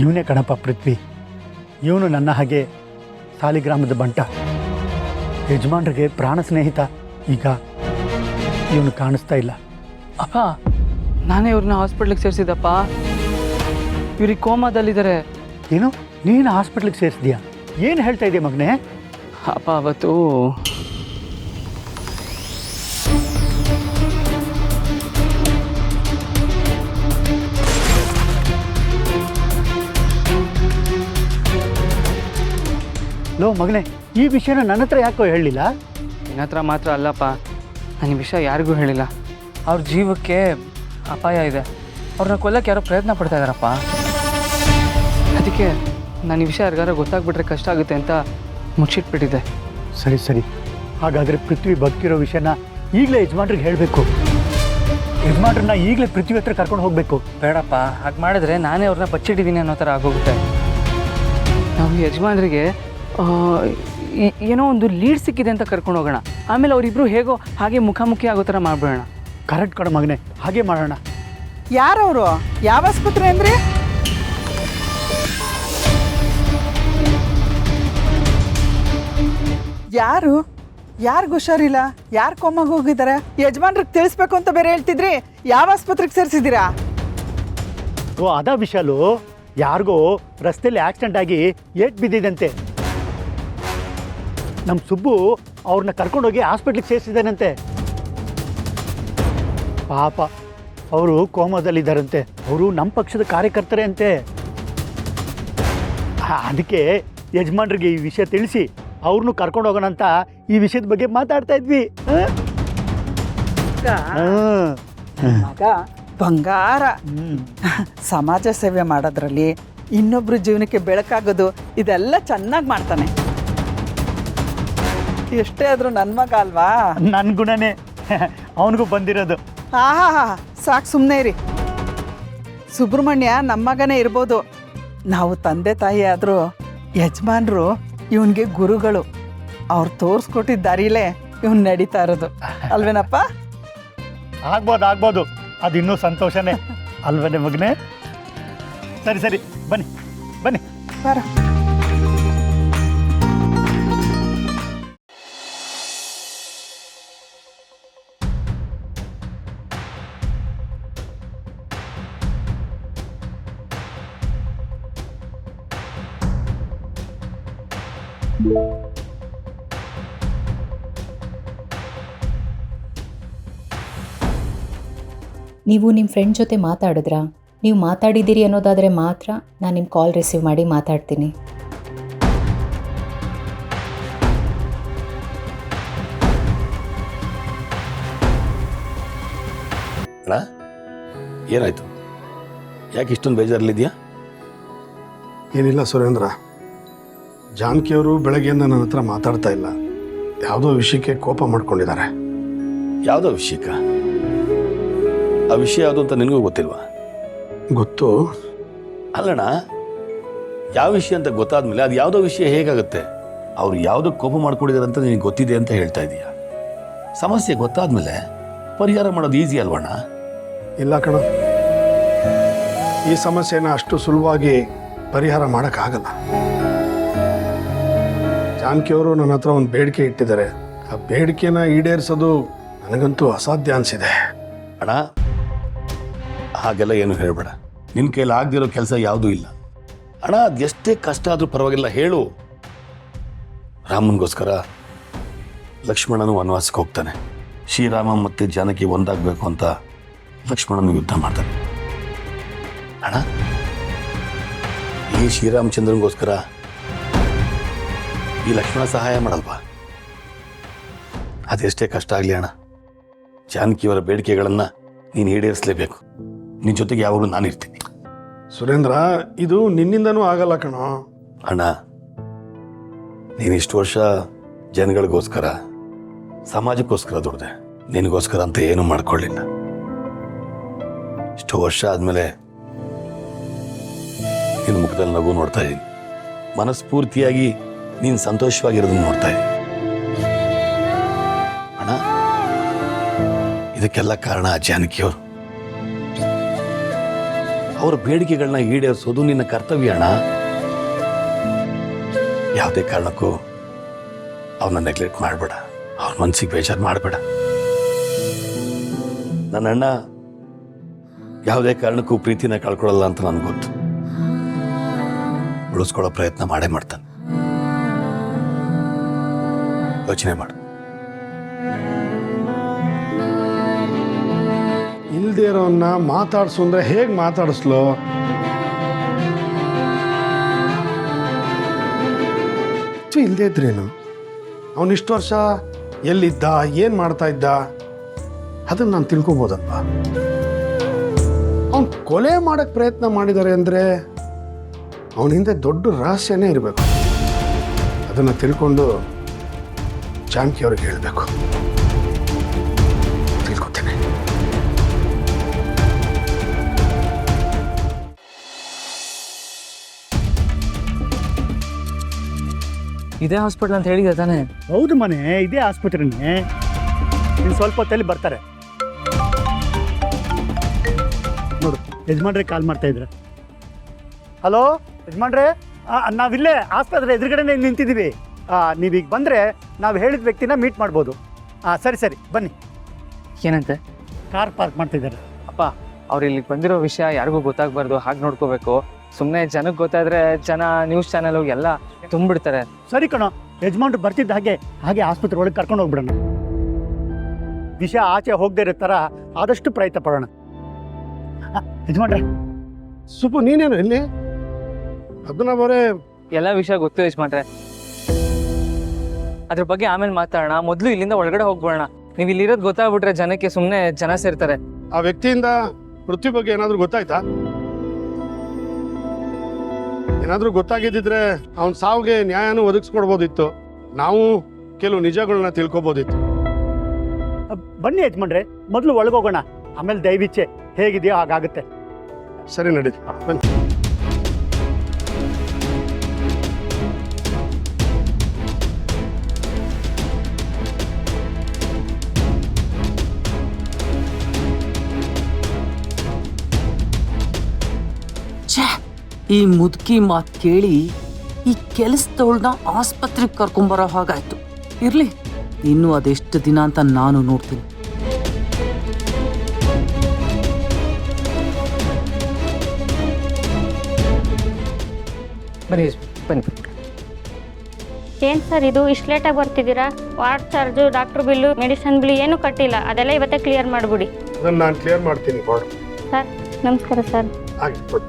ಇವನೇ ಕಣಪ್ಪ ಪೃಥ್ವಿ. ಇವನು ನನ್ನ ಹಾಗೆ ಸಾಲಿಗ್ರಾಮದ ಬಂಟ, ಯಜಮಾನ್ರಿಗೆ ಪ್ರಾಣ ಸ್ನೇಹಿತ. ಈಗ ಇವನು ಕಾಣಿಸ್ತಾ ಇಲ್ಲ. ಅಪ್ಪ, ನಾನೇ ಇವ್ರನ್ನ ಹಾಸ್ಪಿಟ್ಲಿಗೆ ಸೇರಿಸಿದಪ್ಪ. ಇವ್ರಿಗೆ ಕೋಮಾದಲ್ಲಿದ್ದಾರೆ. ಏನು, ನೀನು ಹಾಸ್ಪಿಟ್ಲಿಗೆ ಸೇರಿಸಿದ್ಯಾ? ಏನು ಹೇಳ್ತಾ ಇದೆಯಾ ಮಗನೇ? ಅಪ್ಪ, ಅವತ್ತು ಲೋ ಮಗನೇ, ಈ ವಿಷಯನ ನನ್ನ ಹತ್ರ ಯಾಕೋ ಹೇಳಲಿಲ್ಲ? ನಿನ್ನ ಹತ್ರ ಮಾತ್ರ ಅಲ್ಲಪ್ಪ, ನಾನು ಈ ವಿಷಯ ಯಾರಿಗೂ ಹೇಳಿಲ್ಲ. ಅವ್ರ ಜೀವಕ್ಕೆ ಅಪಾಯ ಇದೆ. ಅವ್ರನ್ನ ಕೊಲ್ಲಕ್ಕೆ ಯಾರೋ ಪ್ರಯತ್ನ ಪಡ್ತಾ ಇದ್ದಾರಪ್ಪ. ಅದಕ್ಕೆ ನಾನು ಈ ವಿಷಯ ಯಾರಿಗಾರ ಗೊತ್ತಾಗ್ಬಿಟ್ರೆ ಕಷ್ಟ ಆಗುತ್ತೆ ಅಂತ ಮುಚ್ಚಿಟ್ಬಿಟ್ಟಿದ್ದೆ. ಸರಿ ಸರಿ, ಹಾಗಾದರೆ ಪೃಥ್ವಿ ಬದುಕಿರೋ ವಿಷಯನ ಈಗಲೇ ಯಜಮಾನ್ರಿಗೆ ಹೇಳಬೇಕು. ಯಜಮಾನ್ರನ್ನ ಈಗಲೇ ಪೃಥ್ವಿ ಹತ್ರ ಕರ್ಕೊಂಡು ಹೋಗಬೇಕು. ಬೇಡಪ್ಪ, ಹಾಗೆ ಮಾಡಿದ್ರೆ ನಾನೇ ಅವ್ರನ್ನ ಬಚ್ಚಿಟ್ಟಿದ್ದೀನಿ ಅನ್ನೋ ಥರ ಆಗೋಗುತ್ತೆ. ನಾವು ಯಜಮಾನ್ರಿಗೆ ಏನೋ ಒಂದು ಲೀಡ್ ಸಿಕ್ಕಿದೆ ಅಂತ ಕರ್ಕೊಂಡು ಹೋಗೋಣ. ಆಮೇಲೆ ಅವರಿಬ್ಬರು ಹೇಗೋ ಹಾಗೆ ಮುಖಾಮುಖಿ ಆಗೋ ಥರ ಮಾಡ್ಬಿಡೋಣ. ಕರೆಕ್ಟ್ ಕಣ ಮಗನೇ, ಹಾಗೆ ಮಾಡೋಣ. ಯಾರವರು? ಯಾವ ಆಸ್ಪತ್ರೆ ಅಂದ್ರೆ? ಯಾರಿಗೂ ಹುಷಾರಿಲ್ಲ? ಯಾರು ಕೋಮಾಗ ಹೋಗಿದ್ದಾರೆ? ಯಜಮಾನ್ರಿಗೆ ತಿಳಿಸ್ಬೇಕು ಅಂತ ಬೇರೆ ಹೇಳ್ತಿದ್ರಿ. ಯಾವ ಆಸ್ಪತ್ರೆಗೆ ಸೇರಿಸಿದ್ದೀರಾ? ಓ ಅದಾ ವಿಶಾಲು, ಯಾರಿಗೋ ರಸ್ತೆಯಲ್ಲಿ ಆಕ್ಸಿಡೆಂಟ್ ಆಗಿ ಏಟ್ ಬಿದ್ದಿದಂತೆ. ನಮ್ಮ ಸುಬ್ಬು ಅವ್ರನ್ನ ಕರ್ಕೊಂಡೋಗಿ ಹಾಸ್ಪಿಟ್ಲಿಗೆ ಸೇರಿಸಿದ್ದಾನಂತೆ. ಪಾಪ, ಅವರು ಕೋಮಾದಲ್ಲಿದ್ದಾರಂತೆ. ಅವರು ನಮ್ಮ ಪಕ್ಷದ ಕಾರ್ಯಕರ್ತರೇ ಅಂತೆ. ಅದಕ್ಕೆ ಯಜಮಾನ್ರಿಗೆ ಈ ವಿಷಯ ತಿಳಿಸಿ ಅವ್ರನ್ನೂ ಕರ್ಕೊಂಡು ಹೋಗೋಣ ಅಂತ ಈ ವಿಷಯದ ಬಗ್ಗೆ ಮಾತಾಡ್ತಾ ಇದ್ವಿ. ಮಗ ಬಂಗಾರ. ಸಮಾಜ ಸೇವೆ ಮಾಡೋದ್ರಲ್ಲಿ, ಇನ್ನೊಬ್ರ ಜೀವನಕ್ಕೆ ಬೆಳಕಾಗೋದು, ಇದೆಲ್ಲ ಚೆನ್ನಾಗಿ ಮಾಡ್ತಾನೆ. ಎಷ್ಟೇ ಆದರೂ ನನ್ನ ಮಗ ಅಲ್ವಾ? ನನ್ನ ಗುಣನೇ ಅವನಿಗೂ ಬಂದಿರೋದು. ಆಹಾ, ಸಾಕು, ಸುಮ್ಮನೆ ಇರಿ. ಸುಬ್ರಹ್ಮಣ್ಯ ನಮ್ಮ ಮಗನೇ ಇರ್ಬೋದು. ನಾವು ತಂದೆ ತಾಯಿ ಆದರೂ ಯಜಮಾನ್ರು ಇವನಿಗೆ ಗುರುಗಳು. ಅವ್ರು ತೋರಿಸ್ಕೊಟ್ಟಿದ್ದ ದಾರಿಲೇ ಇವನು ನಡೀತಾ ಇರೋದು ಅಲ್ವೇನಪ್ಪ? ಆಗ್ಬೋದು, ಅದು ಇನ್ನೂ ಸಂತೋಷನೇ ಅಲ್ವೇ ಮಗನೇ? ಸರಿ ಸರಿ, ಬನ್ನಿ ಬರ. ನೀವು ನಿಮ್ಮ ಫ್ರೆಂಡ್ ಜೊತೆ ಮಾತಾಡಿದ್ರಾ? ನೀವು ಮಾತಾಡಿದ್ದೀರಿ ಅನ್ನೋದಾದರೆ ಮಾತ್ರ ನಾನು ನಿಮ್ಮ ಕಾಲ್ ರಿಸೀವ್ ಮಾಡಿ ಮಾತಾಡ್ತೀನಿ. ಅಣ್ಣ, ಏನಾಯಿತು? ಯಾಕೆ ಇಷ್ಟೊಂದು ಬೇಜಾರಲ್ಲಿದೆಯಾ? ಏನಿಲ್ಲ ಸುರೇಂದ್ರ, ಜಾನಕಿಯವರು ಬೆಳಗ್ಗೆಯಿಂದ ನನ್ನ ಹತ್ರ ಮಾತಾಡ್ತಾ ಇಲ್ಲ. ಯಾವುದೋ ವಿಷಯಕ್ಕೆ ಕೋಪ ಮಾಡ್ಕೊಂಡಿದ್ದಾರೆ. ಯಾವುದೋ ವಿಷಯಕ್ಕ? ಆ ವಿಷಯ ಯಾವುದು ಅಂತ ನಿನಗೂ ಗೊತ್ತಿಲ್ವಾ? ಗೊತ್ತು. ಅಲ್ಲಣ್ಣ, ಯಾವ ವಿಷಯ ಅಂತ ಗೊತ್ತಾದ್ಮೇಲೆ ಅದು ಯಾವುದೋ ವಿಷಯ ಹೇಗಾಗುತ್ತೆ? ಅವ್ರು ಯಾವುದೋ ಕೋಪ ಮಾಡ್ಕೊಂಡಿದ್ದಾರೆ ಅಂತ ನಿನಗೆ ಗೊತ್ತಿದೆ ಅಂತ ಹೇಳ್ತಾ ಇದೀಯ. ಸಮಸ್ಯೆ ಗೊತ್ತಾದ್ಮೇಲೆ ಪರಿಹಾರ ಮಾಡೋದು ಈಸಿ ಅಲ್ವಣ್ಣ? ಇಲ್ಲ ಕಣ, ಈ ಸಮಸ್ಯೆನ ಅಷ್ಟು ಸುಲಭವಾಗಿ ಪರಿಹಾರ ಮಾಡೋಕ್ಕಾಗಲ್ಲ. ಜಾನಕಿಯವರು ನನ್ನ ಹತ್ರ ಒಂದು ಬೇಡಿಕೆ ಇಟ್ಟಿದ್ದಾರೆ. ಆ ಬೇಡಿಕೆನ ಈಡೇರಿಸೋದು ನನಗಂತೂ ಅಸಾಧ್ಯ ಅನಿಸಿದೆ. ಅಣ್ಣ, ಹಾಗೆಲ್ಲ ಏನು ಹೇಳಬೇಡ. ನಿನ್ನ ಕೈಲಿ ಆಗದಿರೋ ಕೆಲಸ ಯಾವುದೂ ಇಲ್ಲ ಅಣ್ಣ. ಅದೆಷ್ಟೇ ಕಷ್ಟ ಆದರೂ ಪರವಾಗಿಲ್ಲ, ಹೇಳು. ರಾಮನಿಗೋಸ್ಕರ ಲಕ್ಷ್ಮಣನು ವನವಾಸಕ್ಕೆ ಹೋಗ್ತಾನೆ. ಶ್ರೀರಾಮ ಮತ್ತು ಜಾನಕಿ ಒಂದಾಗಬೇಕು ಅಂತ ಲಕ್ಷ್ಮಣನು ಯುದ್ಧ ಮಾಡ್ತಾನೆ. ಅಣ್ಣ, ಈ ಶ್ರೀರಾಮಚಂದ್ರನಿಗೋಸ್ಕರ ಈ ಲಕ್ಷ್ಮಣ ಸಹಾಯ ಮಾಡಲ್ವಾ? ಅದೆಷ್ಟೇ ಕಷ್ಟ ಆಗಲಿ ಅಣ್ಣ, ಜಾನಕಿಯವರ ಬೇಡಿಕೆಗಳನ್ನು ನೀನು ಈಡೇರಿಸಲೇಬೇಕು. ನಿನ್ನ ಜೊತೆಗೆ ಯಾವಾಗಲೂ ನಾನಿರ್ತೀನಿ. ಸುರೇಂದ್ರ, ಇದು ನಿನ್ನಿಂದನೂ ಆಗಲ್ಲ ಕಣೋ. ಅಣ್ಣ, ನೀನು ಇಷ್ಟು ವರ್ಷ ಜನಗಳಿಗೋಸ್ಕರ, ಸಮಾಜಕ್ಕೋಸ್ಕರ ದುಡ್ದೆ. ನಿನಗೋಸ್ಕರ ಅಂತ ಏನೂ ಮಾಡ್ಕೊಳ್ಳಿಲ್ಲ. ಇಷ್ಟು ವರ್ಷ ಆದಮೇಲೆ ನಿನ್ನ ಮುಖದಲ್ಲಿ ನಗು ನೋಡ್ತಾ ಇದ್ದೀನಿ. ಮನಸ್ಫೂರ್ತಿಯಾಗಿ ನೀನು ಸಂತೋಷವಾಗಿರೋದನ್ನು ನೋಡ್ತಾ ಇದ್ದೀನಿ. ಅಣ್ಣ, ಇದಕ್ಕೆಲ್ಲ ಕಾರಣ ಜಾನಕಿಯವರು. ಅವರ ಬೇಡಿಕೆಗಳನ್ನ ಈಡೇರಿಸೋದು ನಿನ್ನ ಕರ್ತವ್ಯ ಅಣ್ಣ. ಯಾವುದೇ ಕಾರಣಕ್ಕೂ ಅವನ್ನ ನೆಗ್ಲೆಕ್ಟ್ ಮಾಡಬೇಡ, ಅವ್ರ ಮನ್ಸಿಗೆ ಬೇಜಾರು ಮಾಡಬೇಡ. ನನ್ನ ಅಣ್ಣ ಯಾವುದೇ ಕಾರಣಕ್ಕೂ ಪ್ರೀತಿನ ಕಳ್ಕೊಳ್ಳಲ್ಲ ಅಂತ ನನಗೆ ಗೊತ್ತು. ಉಳಿಸ್ಕೊಳ್ಳೋ ಪ್ರಯತ್ನ ಮಾಡೇ ಮಾಡ್ತಾನೆ. ಯೋಚನೆ ಮಾಡು. ಇಲ್ದೇ ಇರೋನ್ನ ಮಾತಾಡ್ಸು ಅಂದ್ರೆ ಹೇಗೆ ಮಾತಾಡಿಸ್ಲು? ಇಲ್ಲದೆ ಇದ್ರೇನು? ಅವನಿಷ್ಟು ವರ್ಷ ಎಲ್ಲಿದ್ದ, ಏನು ಮಾಡ್ತಾ ಇದ್ದ, ಅದನ್ನು ನಾನು ತಿಳ್ಕೊಬೋದಲ್ವ? ಅವನು ಕೊಲೆ ಮಾಡಕ್ಕೆ ಪ್ರಯತ್ನ ಮಾಡಿದ್ದಾರೆ ಅಂದರೆ ಅವನ ಹಿಂದೆ ದೊಡ್ಡ ರಹಸ್ಯನೇ ಇರಬೇಕು. ಅದನ್ನು ತಿಳ್ಕೊಂಡು ಜಾನಕಿ ಅವ್ರಿಗೆ ಹೇಳಬೇಕು. ತಿಳ್ಕೊತೇನೆ. ಇದೇ ಹಾಸ್ಪಿಟಲ್ ಅಂತ ಹೇಳಿದೆ ತಾನೇ? ಹೌದು ಮನೆ, ಇದೇ ಆಸ್ಪತ್ರೆನೇ. ಇನ್ನು ಸ್ವಲ್ಪ ಹೊತ್ತಲ್ಲಿ ಬರ್ತಾರೆ ನೋಡು. ಯಜಮಾನ್ರೆ ಕಾಲ್ ಮಾಡ್ತಾ ಇದ್ರೆ. ಹಲೋ ಯಜಮಾನ್ರೆ, ನಾವಿಲ್ಲೇ ಆಸ್ಪತ್ರೆ ಎದುರುಗಡೆನೇ ನಿಂತಿದ್ದೀವಿ. ನೀವೀಗ ಬಂದರೆ ನಾವು ಹೇಳಿದ ವ್ಯಕ್ತಿನ ಮೀಟ್ ಮಾಡ್ಬೋದು. ಸರಿ ಸರಿ ಬನ್ನಿ. ಏನಂತೆ? ಕಾರ್ ಪಾರ್ಕ್ ಮಾಡ್ತಿದ್ದಾರೆ. ಅಪ್ಪ, ಅವ್ರು ಇಲ್ಲಿಗೆ ಬಂದಿರೋ ವಿಷಯ ಯಾರಿಗೂ ಗೊತ್ತಾಗಬಾರ್ದು, ಹಾಗೆ ನೋಡ್ಕೋಬೇಕು. ಸುಮ್ಮನೆ ಜನಕ್ಕೆ ಗೊತ್ತಾದರೆ ಜನ ನ್ಯೂಸ್ ಚಾನಲ್ ಎಲ್ಲ ತುಂಬಿಡ್ತಾರೆ. ಸರಿ ಕಣೋ, ಯಜಮಾನ್ರು ಬರ್ತಿದ್ದ ಹಾಗೆ ಹಾಗೆ ಆಸ್ಪತ್ರೆ ಒಳಗೆ ಕರ್ಕೊಂಡು ಹೋಗ್ಬಿಡೋಣ. ವಿಷಯ ಆಚೆ ಹೋಗದೆ ಇರೋ ಥರ ಆದಷ್ಟು ಪ್ರಯತ್ನ ಪಡೋಣ. ಯಜಮಾನ್ರೆ, ಸುಬ್ಬು ನೀನೇನು ಇಲ್ಲಿ? ಅದನ್ನ ಬರೇ ಎಲ್ಲ ವಿಷಯ ಗೊತ್ತು ಯಜಮಾನ್ರೆ. ಅದ್ರ ಬಗ್ಗೆ ಆಮೇಲೆ ಮಾತಾಡೋಣ. ಮೊದಲು ಇಲ್ಲಿಂದ ಒಳಗಡೆ ಹೋಗ್ಬೋಣ. ನೀವು ಇಲ್ಲಿರೋದು ಗೊತ್ತಾಗ್ಬಿಟ್ರೆ ಜನಕ್ಕೆ ಸುಮ್ಮನೆ ಜನ ಸೇರ್ತಾರೆ. ಆ ವ್ಯಕ್ತಿಯಿಂದ ಮೃತ್ಯು ಬಗ್ಗೆ ಏನಾದರೂ ಗೊತ್ತಾಯ್ತಾ? ಏನಾದರೂ ಗೊತ್ತಾಗಿದ್ದಿದ್ರೆ ಅವನ ಸಾವಿಗೆ ನ್ಯಾಯನೂ ಒದಗಿಸ್ಕೊಡ್ಬೋದಿತ್ತು. ನಾವು ಕೆಲವು ನಿಜಗಳನ್ನ ತಿಳ್ಕೊಬೋದಿತ್ತು. ಬನ್ನಿ ಯಜಮಾನ್ರೆ, ಮೊದಲು ಒಳಗೋಗೋಣ, ಆಮೇಲೆ ದಯವಿಚ್ಛೆ ಹೇಗಿದೆಯೋ ಹಾಗಾಗುತ್ತೆ. ಸರಿ ನಡೀತಿ, ಬನ್ನಿ. ಈ ಮುದುಕಿ ಮಾತು ಕೇಳಿ ಈ ಕೆಲಸದವಳನ್ನ ಆಸ್ಪತ್ರೆಗೆ ಕರ್ಕೊಂಬರೋ ಹಾಗಾಯ್ತು. ಇರ್ಲಿ, ಇನ್ನು ಅದೆಷ್ಟು ದಿನ ಅಂತ ನಾನು ನೋಡ್ತೀನಿ. ಬನ್ನಿ ಬನ್ನಿ. ಏನು ಸರ್ ಇದು ಇಷ್ಟು ಲೇಟಾಗಿ ಬರ್ತಿದ್ದೀರಾ? Ward charge, doctor bill, medicine bill ಏನೂ ಕಟ್ಟಿಲ್ಲ. ಅದೆಲ್ಲ ಇವತ್ತೇ ಕ್ಲಿಯರ್ ಮಾಡಿಬಿಡಿ. ಅದನ್ನು ನಾನು ಕ್ಲಿಯರ್ ಮಾಡ್ತೀನಿ. ಕೊಡು. ಸರ್ ನಮಸ್ಕಾರ ಸರ್. ಹಾಗೆ ಕೊಡು.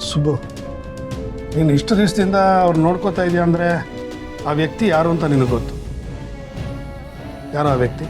ಸುಬ್ಬು, ನೀನು ಇಷ್ಟು ದಿವಸದಿಂದ ಅವ್ರು ನೋಡ್ಕೋತಾ ಇದೆಯಾ ಅಂದರೆ ಆ ವ್ಯಕ್ತಿ ಯಾರು ಅಂತ ನಿನಗೆ ಗೊತ್ತು. ಯಾರು ಆ ವ್ಯಕ್ತಿ?